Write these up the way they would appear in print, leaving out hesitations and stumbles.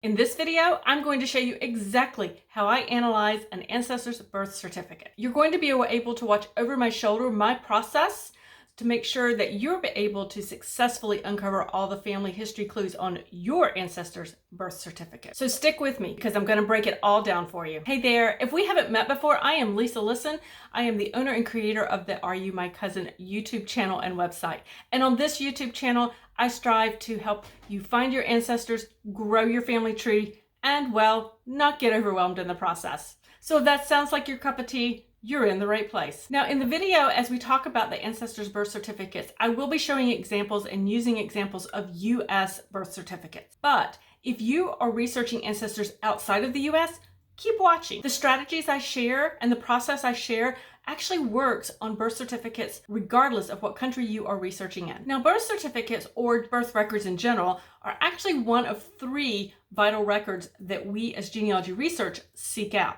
In this video, I'm going to show you exactly how I analyze an ancestor's birth certificate. You're going to be able to watch over my shoulder my process to make sure that you're able to successfully uncover all the family history clues on your ancestor's birth certificate. So stick with me because I'm going to break it all down for you. Hey there, if we haven't met before, I am Lisa Listen. I am the owner and creator of the Are You My Cousin YouTube channel and website. And on this YouTube channel, I strive to help you find your ancestors, grow your family tree, and, well, not get overwhelmed in the process. So if that sounds like your cup of tea, you're in the right place. Now, in the video, as we talk about the ancestors' birth certificates, I will be showing examples and using examples of U.S. birth certificates. But if you are researching ancestors outside of the U.S., keep watching. The strategies I share and the process I share actually works on birth certificates regardless of what country you are researching in. Now, birth certificates or birth records in general are actually one of three vital records that we as genealogy research seek out.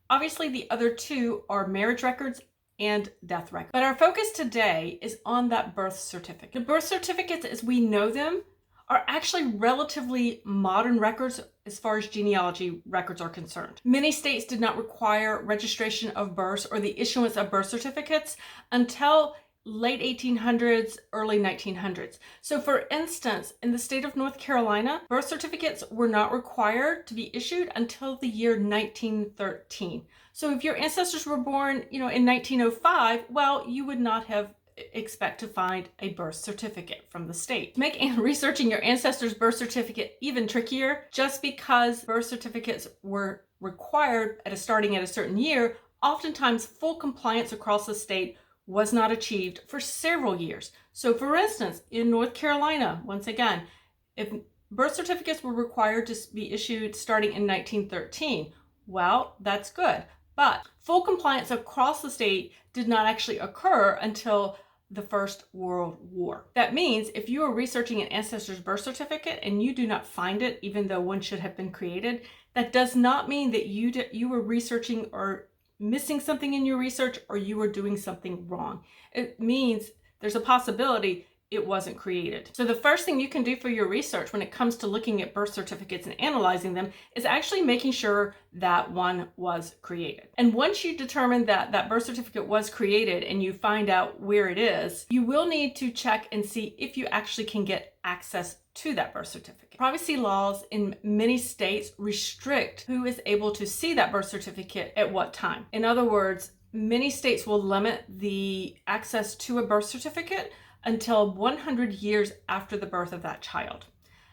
Obviously, the other two are marriage records and death records. But our focus today is on that birth certificate. The birth certificates, as we know them, are actually relatively modern records as far as genealogy records are concerned. Many states did not require registration of births or the issuance of birth certificates until late 1800s, early 1900s. So for instance, in the state of North Carolina, birth certificates were not required to be issued until the year 1913. So if your ancestors were born, in 1905, well, you would not have expect to find a birth certificate from the state. Make researching your ancestors' birth certificate even trickier. Just because birth certificates were required starting at a certain year, oftentimes full compliance across the state was not achieved for several years. So for instance, in North Carolina, once again, if birth certificates were required to be issued starting in 1913, well, that's good. But full compliance across the state did not actually occur until the First World War. That means if you are researching an ancestor's birth certificate and you do not find it, even though one should have been created, that does not mean that you were researching or missing something in your research or you were doing something wrong. It means there's a possibility it wasn't created. So the first thing you can do for your research when it comes to looking at birth certificates and analyzing them is actually making sure that one was created. And once you determine that that birth certificate was created and you find out where it is, you will need to check and see if you actually can get access to that birth certificate. Privacy laws in many states restrict who is able to see that birth certificate at what time. In other words, many states will limit the access to a birth certificate until 100 years after the birth of that child.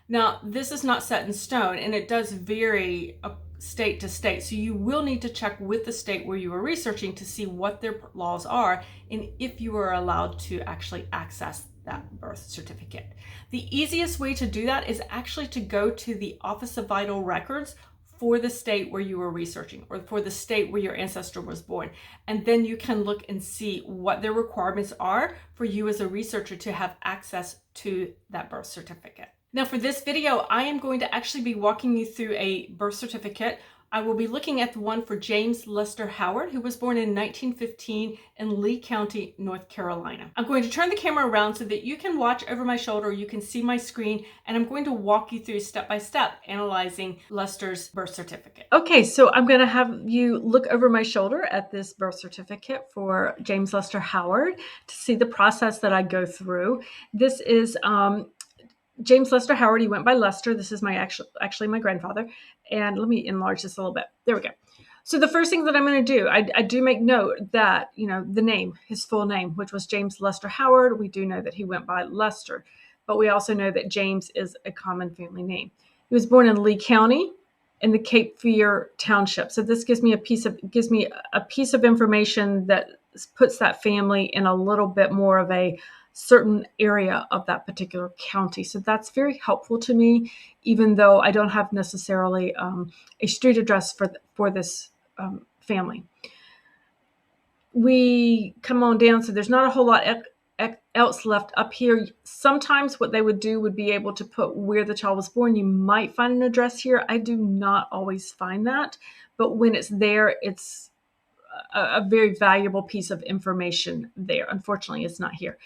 Now, this is not set in stone and it does vary state to state. So you will need to check with the state where you are researching to see what their laws are and if you are allowed to actually access that birth certificate. The easiest way to do that is actually to go to the Office of Vital Records for the state where you were researching or for the state where your ancestor was born. And then you can look and see what their requirements are for you as a researcher to have access to that birth certificate. Now for this video, I am going to actually be walking you through a birth certificate. I will be looking at the one for James Lester Howard, who was born in 1915 in Lee County, North Carolina. I'm going to turn the camera around so that you can watch over my shoulder, you can see my screen, and I'm going to walk you through step by step analyzing Lester's birth certificate. Okay, so I'm going to have you look over my shoulder at this birth certificate for James Lester Howard to see the process that I go through. This is James Lester Howard. He went by Lester. This is my actually my grandfather. And let me enlarge this a little bit. There we go. So the first thing that I'm going to do, I do make note that, the name, his full name, which was James Lester Howard. We do know that he went by Lester, but we also know that James is a common family name. He was born in Lee County in the Cape Fear Township. So this gives me a piece of information that puts that family in a little bit more of a certain area of that particular county. So that's very helpful to me, even though I don't have necessarily a street address for this family. We come on down, so there's not a whole lot else left up here. Sometimes what they would do would be able to put where the child was born. You might find an address here. I do not always find that, but when it's there, it's a very valuable piece of information there. Unfortunately, it's not here.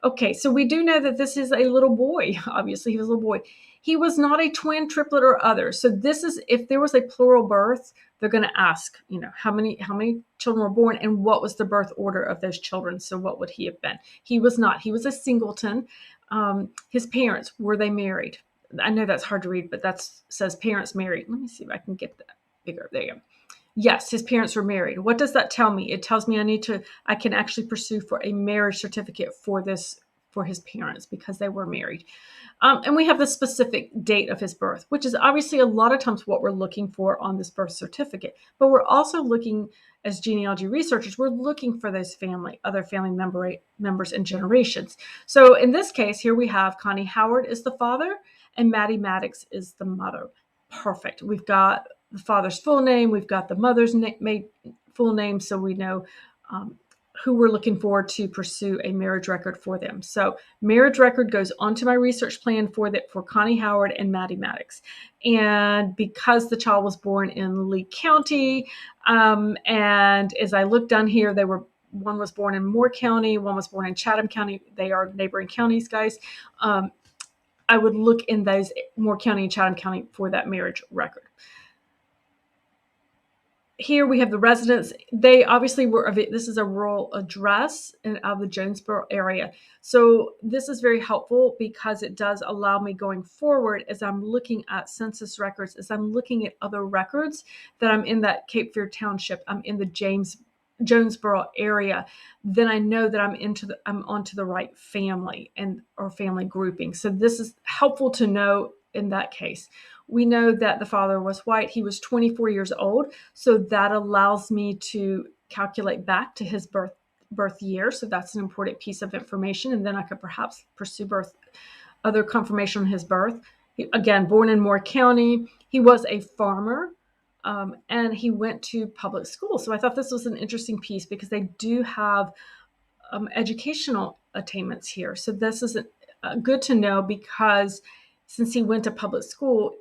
Okay, so we do know that this is a little boy. Obviously, he was a little boy. He was not a twin, triplet, or other. So this is, if there was a plural birth, they're going to ask, how many children were born and what was the birth order of those children. So what would he have been? He was not. He was a singleton. His parents, were they married? I know that's hard to read, but that says parents married. Let me see if I can get that bigger. There you go. Yes, his parents were married. What does that tell me? It tells me I can actually pursue for a marriage certificate for his parents because they were married. And we have the specific date of his birth, which is obviously a lot of times what we're looking for on this birth certificate. But we're also looking, as genealogy researchers, we're looking for those other family members and generations. So in this case, here we have Connie Howard is the father and Maddie Maddox is the mother. Perfect. We've got the father's full name. We've got the mother's full name, so we know who we're looking for to pursue a marriage record for them. So marriage record goes onto my research plan for Connie Howard and Maddie Maddox. And because the child was born in Lee County, and as I look down here, one was born in Moore County, one was born in Chatham County. They are neighboring counties, guys. I would look in those Moore County and Chatham County for that marriage record. Here we have the residents. They obviously this is a rural address out of the Jonesboro area. So this is very helpful because it does allow me going forward as I'm looking at census records, as I'm looking at other records that I'm in that Cape Fear Township, I'm in the Jonesboro area, then I know that I'm onto the right family or family grouping. So this is helpful to know in that case. We know that the father was white. He was 24 years old. So that allows me to calculate back to his birth year. So that's an important piece of information. And then I could perhaps pursue other confirmation on his birth. Again, born in Moore County. He was a farmer. And he went to public school. So I thought this was an interesting piece because they do have educational attainments here. So this is good to know because since he went to public school,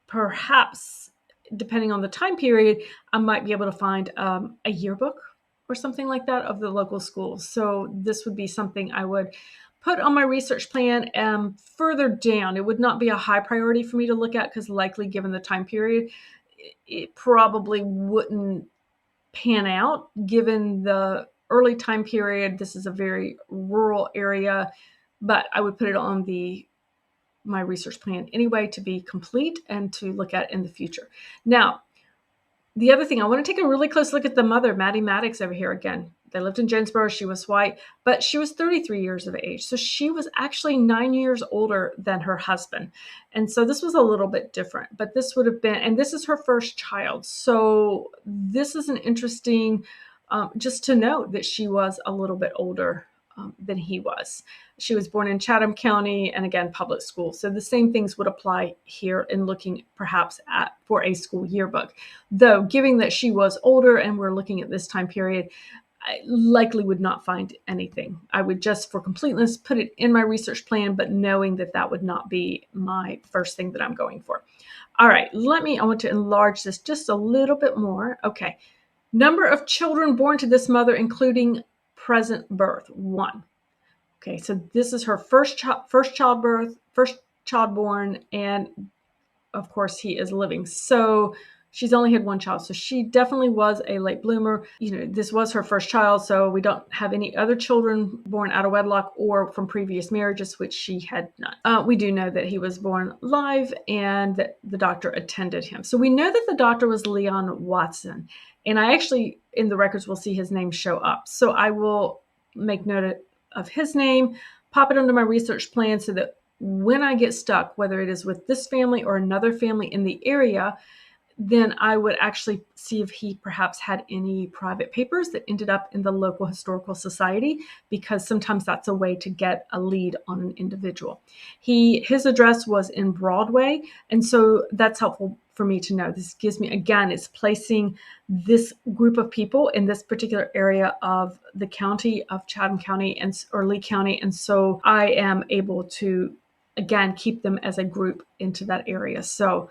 perhaps depending on the time period, I might be able to find a yearbook or something like that of the local school. So this would be something I would put on my research plan. Further down, it would not be a high priority for me to look at because likely given the time period, it probably wouldn't pan out given the early time period. This is a very rural area, but I would put it on my research plan anyway to be complete and to look at in the future. Now, the other thing, I want to take a really close look at the mother, Maddie Maddox over here again. They lived in Jonesboro. She was white, but she was 33 years of age. So she was actually 9 years older than her husband. And so this was a little bit different, but this would have been, and this is her first child. So this is an interesting, just to note that she was a little bit older than he was. She was born in Chatham County and again, public school. So the same things would apply here in looking perhaps for a school yearbook. Though, given that she was older and we're looking at this time period, I likely would not find anything. I would just, for completeness, put it in my research plan, but knowing that would not be my first thing that I'm going for. All right, I want to enlarge this just a little bit more. Okay, number of children born to this mother, including present birth, 1. Okay, so this is her first child born, and of course he is living. So she's only had 1 child. So she definitely was a late bloomer. This was her first child, so we don't have any other children born out of wedlock or from previous marriages, which she had none. We do know that he was born live and that the doctor attended him. So we know that the doctor was Leon Watson. And I actually, in the records, will see his name show up. So I will make note of his name, pop it onto my research plan so that when I get stuck, whether it is with this family or another family in the area, then I would actually see if he perhaps had any private papers that ended up in the local historical society, because sometimes that's a way to get a lead on an individual. His address was in Broadway, and so that's helpful for me to know. This gives me, again, it's placing this group of people in this particular area of the county of Chatham County or Lee County, and so I am able to, again, keep them as a group into that area. So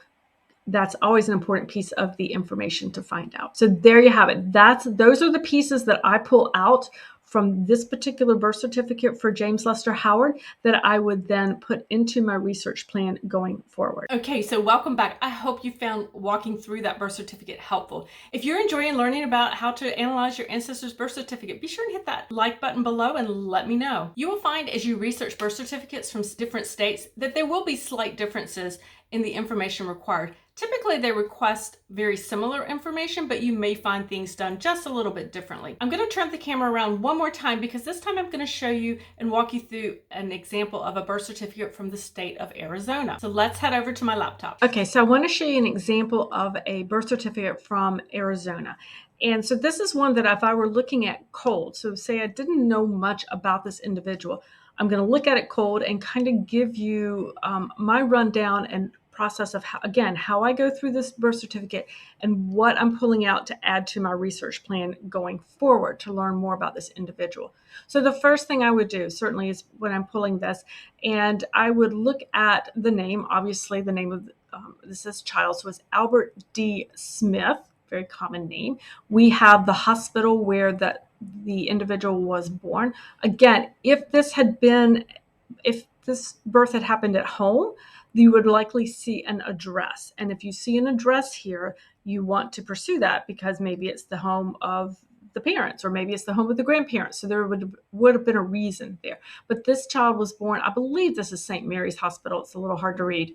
that's always an important piece of the information to find out. So there you have it. Those are the pieces that I pull out from this particular birth certificate for James Lester Howard that I would then put into my research plan going forward. Okay, so welcome back. I hope you found walking through that birth certificate helpful. If you're enjoying learning about how to analyze your ancestors' birth certificate, be sure to hit that like button below and let me know. You will find as you research birth certificates from different states that there will be slight differences in the information required. Typically, they request very similar information, but you may find things done just a little bit differently. I'm going to turn the camera around one more time because this time I'm going to show you and walk you through an example of a birth certificate from the state of Arizona. So let's head over to my laptop. Okay, so I want to show you an example of a birth certificate from Arizona. And so this is one that if I were looking at cold, so say I didn't know much about this individual, I'm going to look at it cold and kind of give you my rundown and process of how I go through this birth certificate and what I'm pulling out to add to my research plan going forward to learn more about this individual. So the first thing I would do certainly is when I'm pulling this, and I would look at the name, obviously the name of this child, so it's Albert D. Smith, very common name. We have the hospital where the individual was born. Again, if this birth had happened at home, you would likely see an address. And if you see an address here, you want to pursue that because maybe it's the home of the parents or maybe it's the home of the grandparents. So there would have been a reason there. But this child was born, I believe this is St. Mary's Hospital. It's a little hard to read.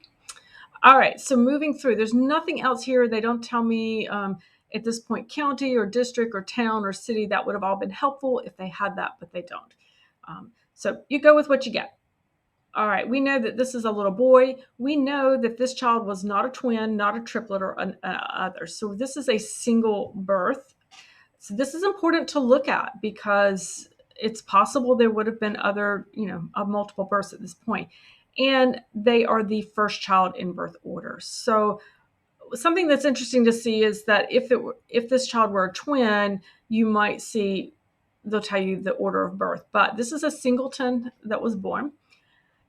All right, so moving through, there's nothing else here. They don't tell me at this point county or district or town or city. That would have all been helpful if they had that, but they don't. So you go with what you get. All right, we know that this is a little boy. We know that this child was not a twin, not a triplet or other. So this is a single birth. So this is important to look at because it's possible there would have been other, multiple births at this point. And they are the first child in birth order. So something that's interesting to see is that if this child were a twin, you might see, they'll tell you the order of birth. But this is a singleton that was born.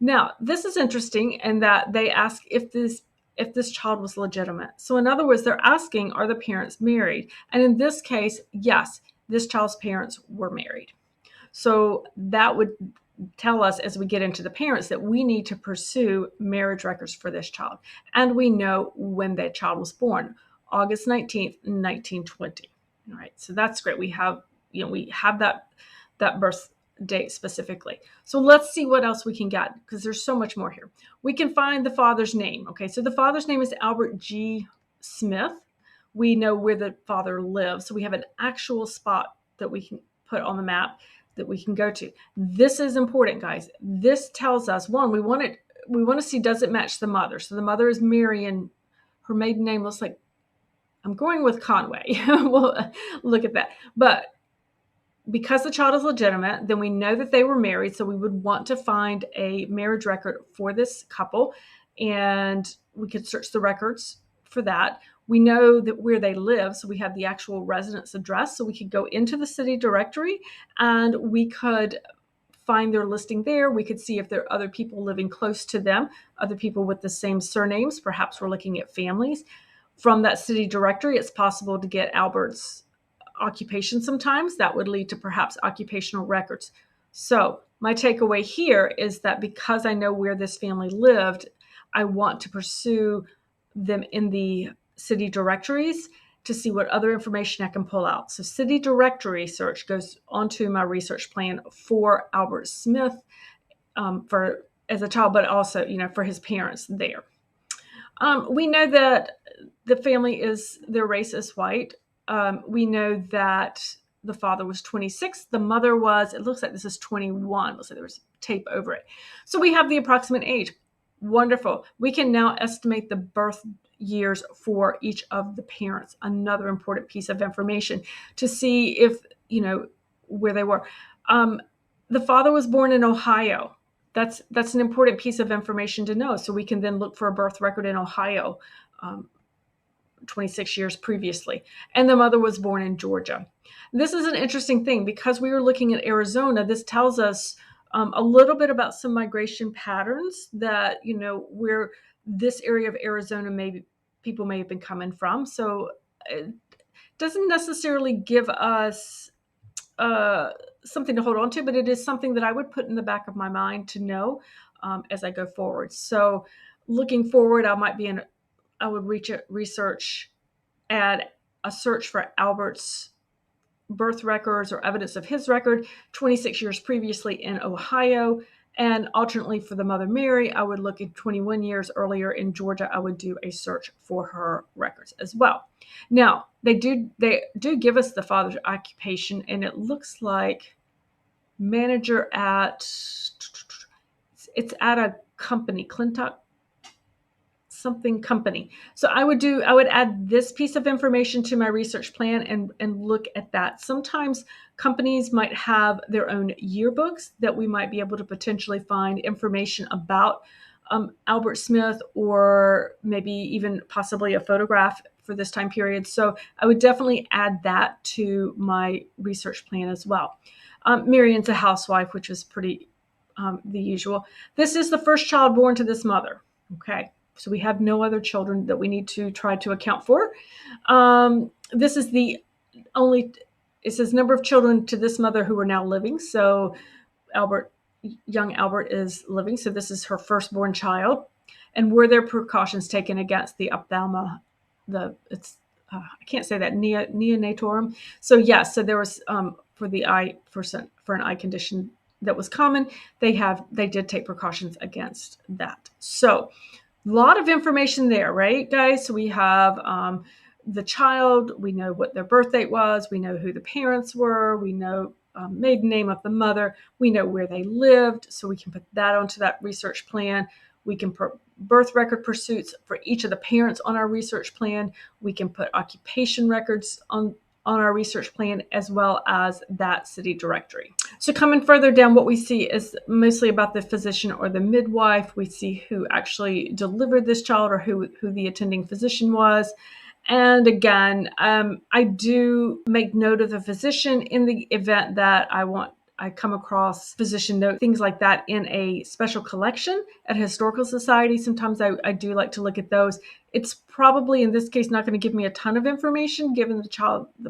Now, this is interesting in that they ask if this child was legitimate. So in other words, they're asking, are the parents married? And in this case, yes, this child's parents were married. So that would tell us as we get into the parents that we need to pursue marriage records for this child. And we know when that child was born, August 19th, 1920. All right, so that's great. We have that birth date specifically. So let's see what else we can get because there's so much more here. We can find the father's name. Okay, so the father's name is Albert G. Smith. We know where the father lives. So we have an actual spot that we can put on the map that we can go to. This is important, guys. This tells us, one, we want to see, does it match the mother? So the mother is Mary and her maiden name looks like, I'm going with Conway. We'll look at that. But because the child is legitimate, then we know that they were married. So we would want to find a marriage record for this couple. And we could search the records for that. We know that where they live. So we have the actual residence address. So we could go into the city directory and we could find their listing there. We could see if there are other people living close to them, other people with the same surnames. Perhaps we're looking at families. From that city directory, it's possible to get Albert's occupation sometimes. That would lead to perhaps occupational records. So my takeaway here is that because I know where this family lived, I want to pursue them in the city directories to see what other information I can pull out. So city directory search goes onto my research plan for Albert Smith for as a child, but also, for his parents there. We know that the family their race is white. We know that the father was 26. The mother was, it looks like this is 21. Looks like there was tape over it. So we have the approximate age. Wonderful. We can now estimate the birth years for each of the parents. Another important piece of information to see if, where they were. The father was born in Ohio. That's an important piece of information to know. So we can then look for a birth record in Ohio 26 years previously. And the mother was born in Georgia. This is an interesting thing because we were looking at Arizona. This tells us a little bit about some migration patterns that, where this area of Arizona people may have been coming from. So it doesn't necessarily give us something to hold on to, but it is something that I would put in the back of my mind to know as I go forward. So looking forward, I would add a search for Albert's birth records or evidence of his record 26 years previously in Ohio. And alternately for the mother Mary, I would look at 21 years earlier in Georgia. I would do a search for her records as well. Now, they do give us the father's occupation, and it looks like manager at, it's at a company, Clintock something company. So I would add this piece of information to my research plan and look at that. Sometimes companies might have their own yearbooks that we might be able to potentially find information about Albert Smith, or maybe even possibly a photograph for this time period. So I would definitely add that to my research plan as well. Marion's a housewife, which is pretty the usual. This is the first child born to this mother. Okay. So we have no other children that we need to try to account for. This is it says number of children to this mother who are now living. So young Albert is living. So this is her firstborn child. And were there precautions taken against the ophthalma, I can't say that, neonatorum. So yes, so there was, for an eye condition that was common, they did take precautions against that. So a lot of information there, right, guys? So we have the child. We know what their birth date was. We know who the parents were. We know maiden name of the mother. We know where they lived. So we can put that onto that research plan. We can put birth record pursuits for each of the parents on our research plan. We can put occupation records on our research plan, as well as that city directory. So coming further down, what we see is mostly about the physician or the midwife. We see who actually delivered this child, or who the attending physician was. And again, I do make note of the physician in the event that I come across physician note, things like that in a special collection at a historical society. Sometimes I do like to look at those. It's probably in this case not going to give me a ton of information given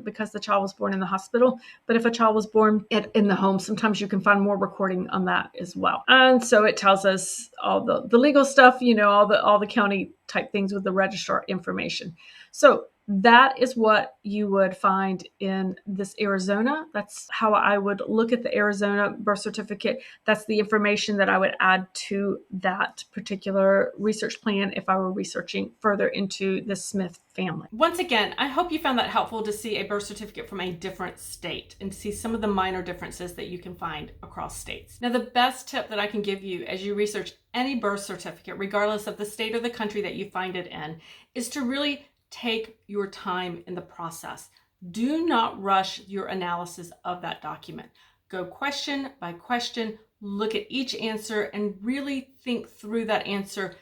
because the child was born in the hospital. But if a child was born in the home, sometimes you can find more recording on that as well. And so it tells us all the legal stuff, all the county type things with the registrar information. So that is what you would find in this Arizona. That's how I would look at the Arizona birth certificate. That's the information that I would add to that particular research plan if I were researching further into the Smith family. Once again, I hope you found that helpful to see a birth certificate from a different state and to see some of the minor differences that you can find across states. Now, the best tip that I can give you as you research any birth certificate, regardless of the state or the country that you find it in, is to really take your time in the process. Do not rush your analysis of that document. Go question by question, look at each answer, and really think through that answer.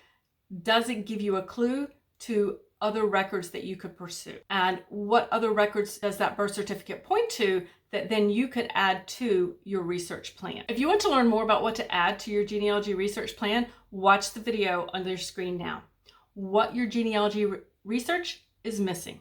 Does it give you a clue to other records that you could pursue? And what other records does that birth certificate point to that then you could add to your research plan? If you want to learn more about what to add to your genealogy research plan, watch the video on your screen now. What your genealogy research is missing.